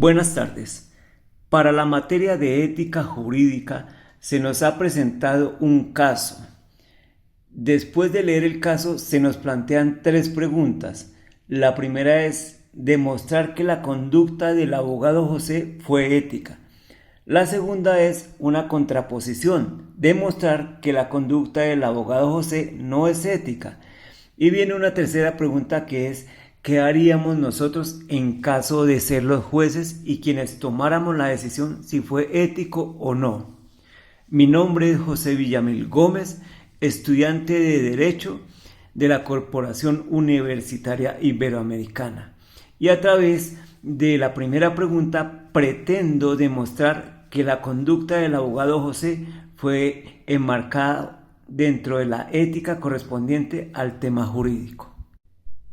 Buenas tardes. Para la materia de ética jurídica se nos ha presentado un caso. Después de leer el caso se nos plantean tres preguntas. La primera es demostrar que la conducta del abogado José fue ética. La segunda es una contraposición, demostrar que la conducta del abogado José no es ética. Y viene una tercera pregunta que es ¿qué haríamos nosotros en caso de ser los jueces y quienes tomáramos la decisión si fue ético o no? Mi nombre es José Villamil Gómez, estudiante de Derecho de la Corporación Universitaria Iberoamericana. Y a través de la primera pregunta pretendo demostrar que la conducta del abogado José fue enmarcada dentro de la ética correspondiente al tema jurídico.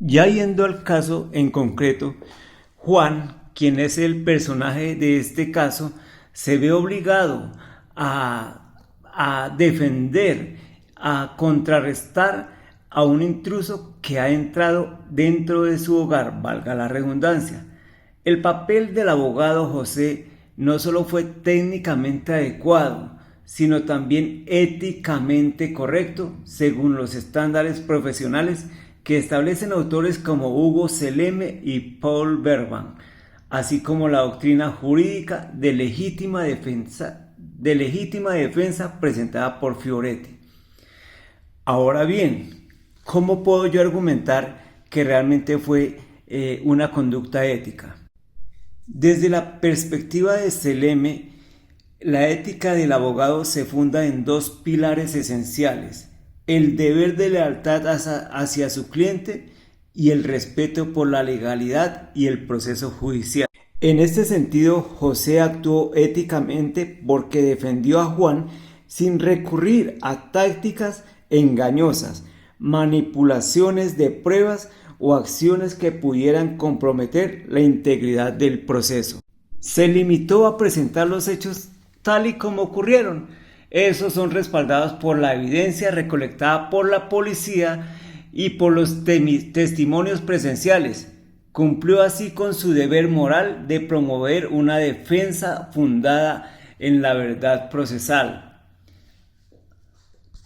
Ya yendo al caso en concreto, Juan, quien es el personaje de este caso, se ve obligado a defender, a contrarrestar a un intruso que ha entrado dentro de su hogar, valga la redundancia. El papel del abogado José no solo fue técnicamente adecuado, sino también éticamente correcto según los estándares profesionales que establecen autores como Hugo Celeme y Paul Bergman, así como la doctrina jurídica de legítima defensa presentada por Fioretti. Ahora bien, ¿cómo puedo yo argumentar que realmente fue una conducta ética? Desde la perspectiva de Celeme, la ética del abogado se funda en dos pilares esenciales: el deber de lealtad hacia su cliente y el respeto por la legalidad y el proceso judicial. En este sentido, José actuó éticamente porque defendió a Juan sin recurrir a tácticas engañosas, manipulaciones de pruebas o acciones que pudieran comprometer la integridad del proceso. Se limitó a presentar los hechos tal y como ocurrieron. Esos son respaldados por la evidencia recolectada por la policía y por los testimonios presenciales. Cumplió así con su deber moral de promover una defensa fundada en la verdad procesal.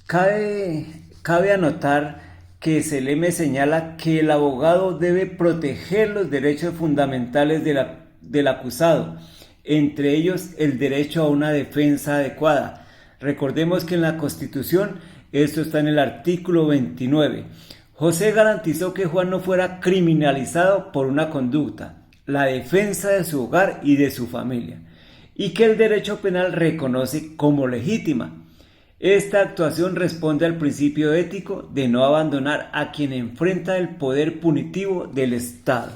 Cabe anotar que Celeme señala que el abogado debe proteger los derechos fundamentales del acusado, entre ellos el derecho a una defensa adecuada. Recordemos que en la Constitución, esto está en el artículo 29, José garantizó que Juan no fuera criminalizado por una conducta, la defensa de su hogar y de su familia, y que el derecho penal reconoce como legítima. Esta actuación responde al principio ético de no abandonar a quien enfrenta el poder punitivo del Estado.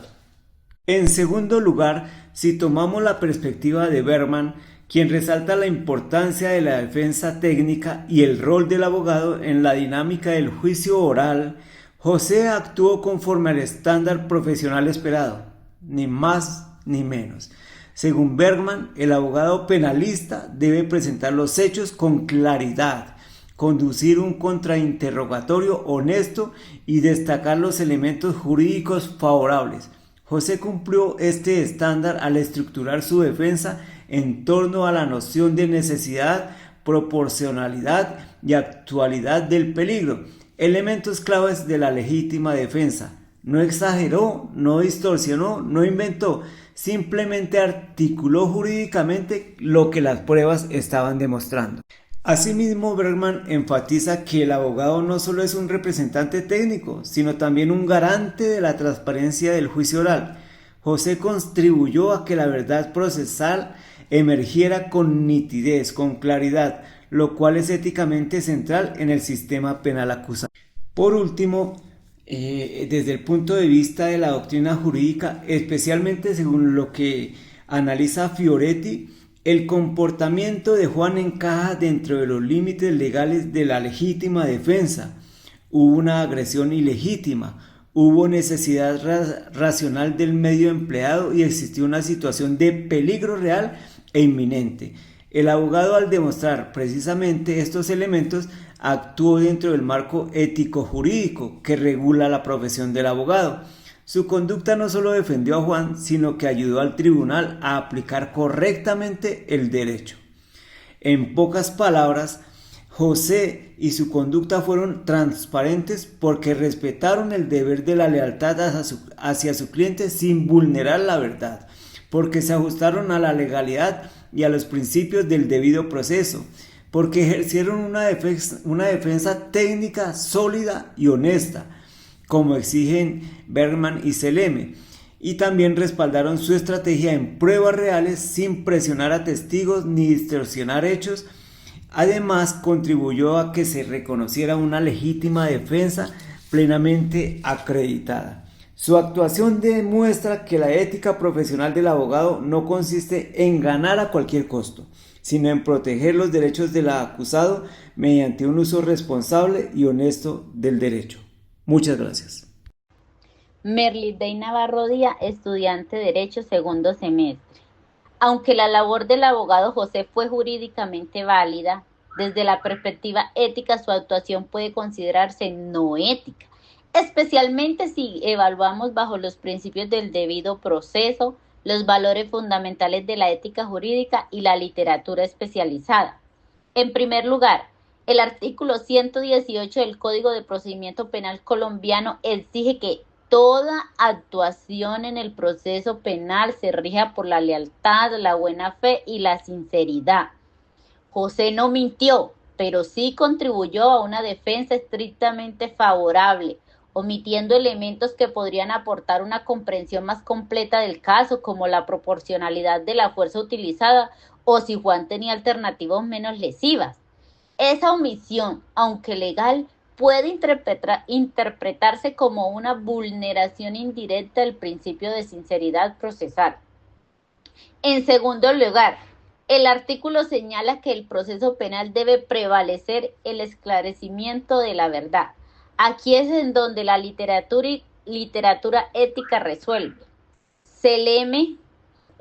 En segundo lugar, si tomamos la perspectiva de Bergman, quien resalta la importancia de la defensa técnica y el rol del abogado en la dinámica del juicio oral, José actuó conforme al estándar profesional esperado, ni más ni menos. Según Bergman, el abogado penalista debe presentar los hechos con claridad, conducir un contrainterrogatorio honesto y destacar los elementos jurídicos favorables. José cumplió este estándar al estructurar su defensa en torno a la noción de necesidad, proporcionalidad y actualidad del peligro, elementos claves de la legítima defensa. No exageró, no distorsionó, no inventó, simplemente articuló jurídicamente lo que las pruebas estaban demostrando. Asimismo, Bergman enfatiza que el abogado no solo es un representante técnico, sino también un garante de la transparencia del juicio oral. José contribuyó a que la verdad procesal emergiera con nitidez, con claridad, lo cual es éticamente central en el sistema penal acusatorio. Por último, desde el punto de vista de la doctrina jurídica, especialmente según lo que analiza Fioretti, el comportamiento de Juan encaja dentro de los límites legales de la legítima defensa. Hubo una agresión ilegítima, hubo necesidad racional del medio empleado y existió una situación de peligro real e inminente. El abogado, al demostrar precisamente estos elementos, actuó dentro del marco ético-jurídico que regula la profesión del abogado. Su conducta no solo defendió a Juan, sino que ayudó al tribunal a aplicar correctamente el derecho. En pocas palabras, José y su conducta fueron transparentes porque respetaron el deber de la lealtad hacia su cliente sin vulnerar la verdad, porque se ajustaron a la legalidad y a los principios del debido proceso, porque ejercieron una defensa técnica sólida y honesta, como exigen Bergman y Seleme, y también respaldaron su estrategia en pruebas reales sin presionar a testigos ni distorsionar hechos. Además, contribuyó a que se reconociera una legítima defensa plenamente acreditada. Su actuación demuestra que la ética profesional del abogado no consiste en ganar a cualquier costo, sino en proteger los derechos del acusado mediante un uso responsable y honesto del derecho. Muchas gracias. Merlitey Navarro Díaz, estudiante de Derecho, segundo semestre. Aunque la labor del abogado José fue jurídicamente válida, desde la perspectiva ética su actuación puede considerarse no ética, especialmente si evaluamos bajo los principios del debido proceso, los valores fundamentales de la ética jurídica y la literatura especializada. En primer lugar, el artículo 118 del Código de Procedimiento Penal colombiano exige que toda actuación en el proceso penal se rija por la lealtad, la buena fe y la sinceridad. José no mintió, pero sí contribuyó a una defensa estrictamente favorable, omitiendo elementos que podrían aportar una comprensión más completa del caso, como la proporcionalidad de la fuerza utilizada o si Juan tenía alternativas menos lesivas. Esa omisión, aunque legal, puede interpretarse como una vulneración indirecta del principio de sinceridad procesal. En segundo lugar, el artículo señala que el proceso penal debe prevalecer el esclarecimiento de la verdad. Aquí es en donde la literatura ética resuelve. Seleme,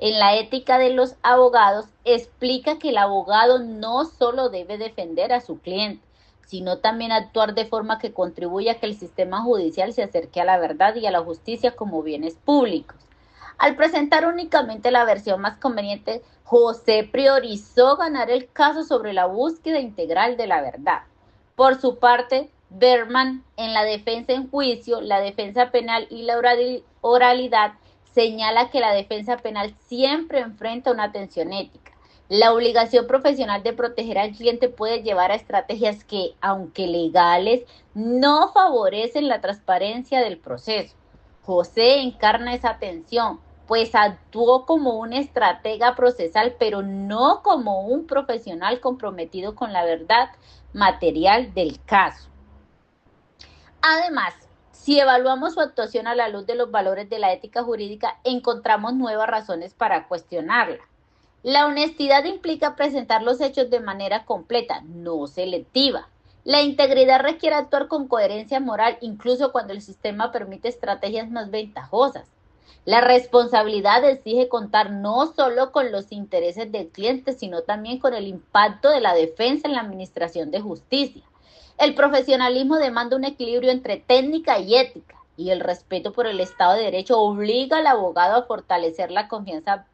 en la ética de los abogados, explica que el abogado no solo debe defender a su cliente, sino también actuar de forma que contribuya a que el sistema judicial se acerque a la verdad y a la justicia como bienes públicos. Al presentar únicamente la versión más conveniente, José priorizó ganar el caso sobre la búsqueda integral de la verdad. Por su parte, Bergman, en la defensa en juicio, la defensa penal y la oralidad, señala que la defensa penal siempre enfrenta una tensión ética. La obligación profesional de proteger al cliente puede llevar a estrategias que, aunque legales, no favorecen la transparencia del proceso. José encarna esa tensión, pues actuó como un estratega procesal, pero no como un profesional comprometido con la verdad material del caso. Además, si evaluamos su actuación a la luz de los valores de la ética jurídica, encontramos nuevas razones para cuestionarla. La honestidad implica presentar los hechos de manera completa, no selectiva. La integridad requiere actuar con coherencia moral, incluso cuando el sistema permite estrategias más ventajosas. La responsabilidad exige contar no solo con los intereses del cliente, sino también con el impacto de la defensa en la administración de justicia. El profesionalismo demanda un equilibrio entre técnica y ética, y el respeto por el Estado de Derecho obliga al abogado a fortalecer la confianza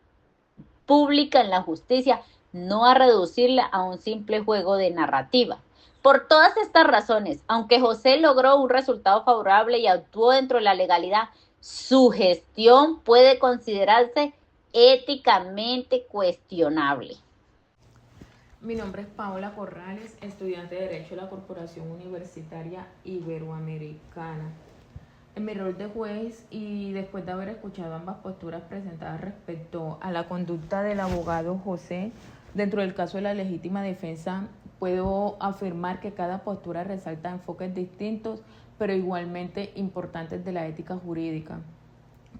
pública en la justicia, no a reducirla a un simple juego de narrativa. Por todas estas razones, aunque José logró un resultado favorable y actuó dentro de la legalidad, su gestión puede considerarse éticamente cuestionable. Mi nombre es Paola Corrales, estudiante de Derecho de la Corporación Universitaria Iberoamericana. En mi rol de juez y después de haber escuchado ambas posturas presentadas respecto a la conducta del abogado José dentro del caso de la legítima defensa, puedo afirmar que cada postura resalta enfoques distintos, pero igualmente importantes de la ética jurídica.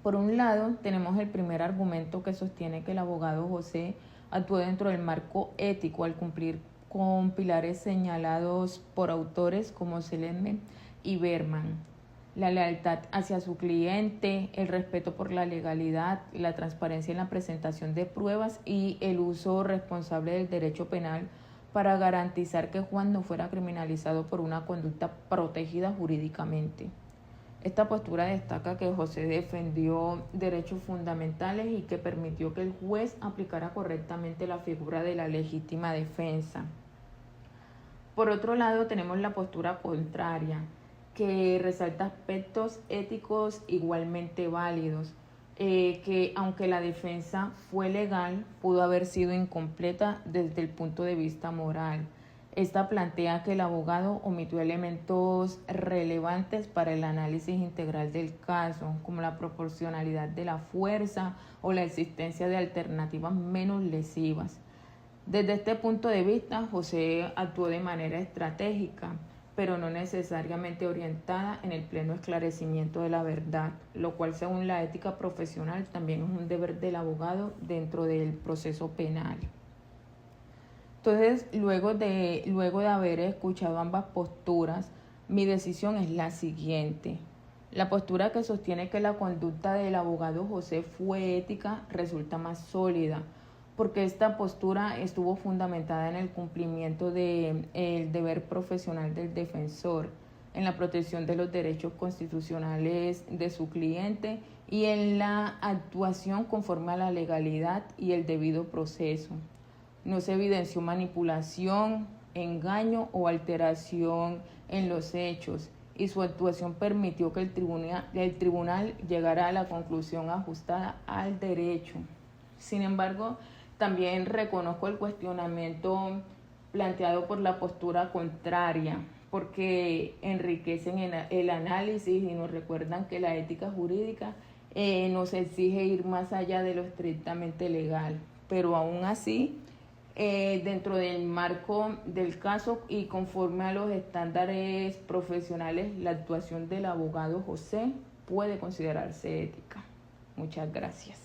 Por un lado, tenemos el primer argumento que sostiene que el abogado José actuó dentro del marco ético al cumplir con pilares señalados por autores como Seleme y Bergman. La lealtad hacia su cliente, el respeto por la legalidad, la transparencia en la presentación de pruebas y el uso responsable del derecho penal para garantizar que Juan no fuera criminalizado por una conducta protegida jurídicamente. Esta postura destaca que José defendió derechos fundamentales y que permitió que el juez aplicara correctamente la figura de la legítima defensa. Por otro lado, tenemos la postura contraria, que resalta aspectos éticos igualmente válidos, que aunque la defensa fue legal, pudo haber sido incompleta desde el punto de vista moral. Esta plantea que el abogado omitió elementos relevantes para el análisis integral del caso, como la proporcionalidad de la fuerza o la existencia de alternativas menos lesivas. Desde este punto de vista, José actuó de manera estratégica, pero no necesariamente orientada en el pleno esclarecimiento de la verdad, lo cual, según la ética profesional, también es un deber del abogado dentro del proceso penal. Entonces, luego de haber escuchado ambas posturas, mi decisión es la siguiente. La postura que sostiene que la conducta del abogado José fue ética resulta más sólida, porque esta postura estuvo fundamentada en el cumplimiento del deber profesional del defensor, en la protección de los derechos constitucionales de su cliente y en la actuación conforme a la legalidad y el debido proceso. No se evidenció manipulación, engaño o alteración en los hechos, y su actuación permitió que el tribunal llegara a la conclusión ajustada al derecho. Sin embargo, también reconozco el cuestionamiento planteado por la postura contraria, porque enriquecen el análisis y nos recuerdan que la ética jurídica nos exige ir más allá de lo estrictamente legal, pero aún así, dentro del marco del caso y conforme a los estándares profesionales, la actuación del abogado José puede considerarse ética. Muchas gracias.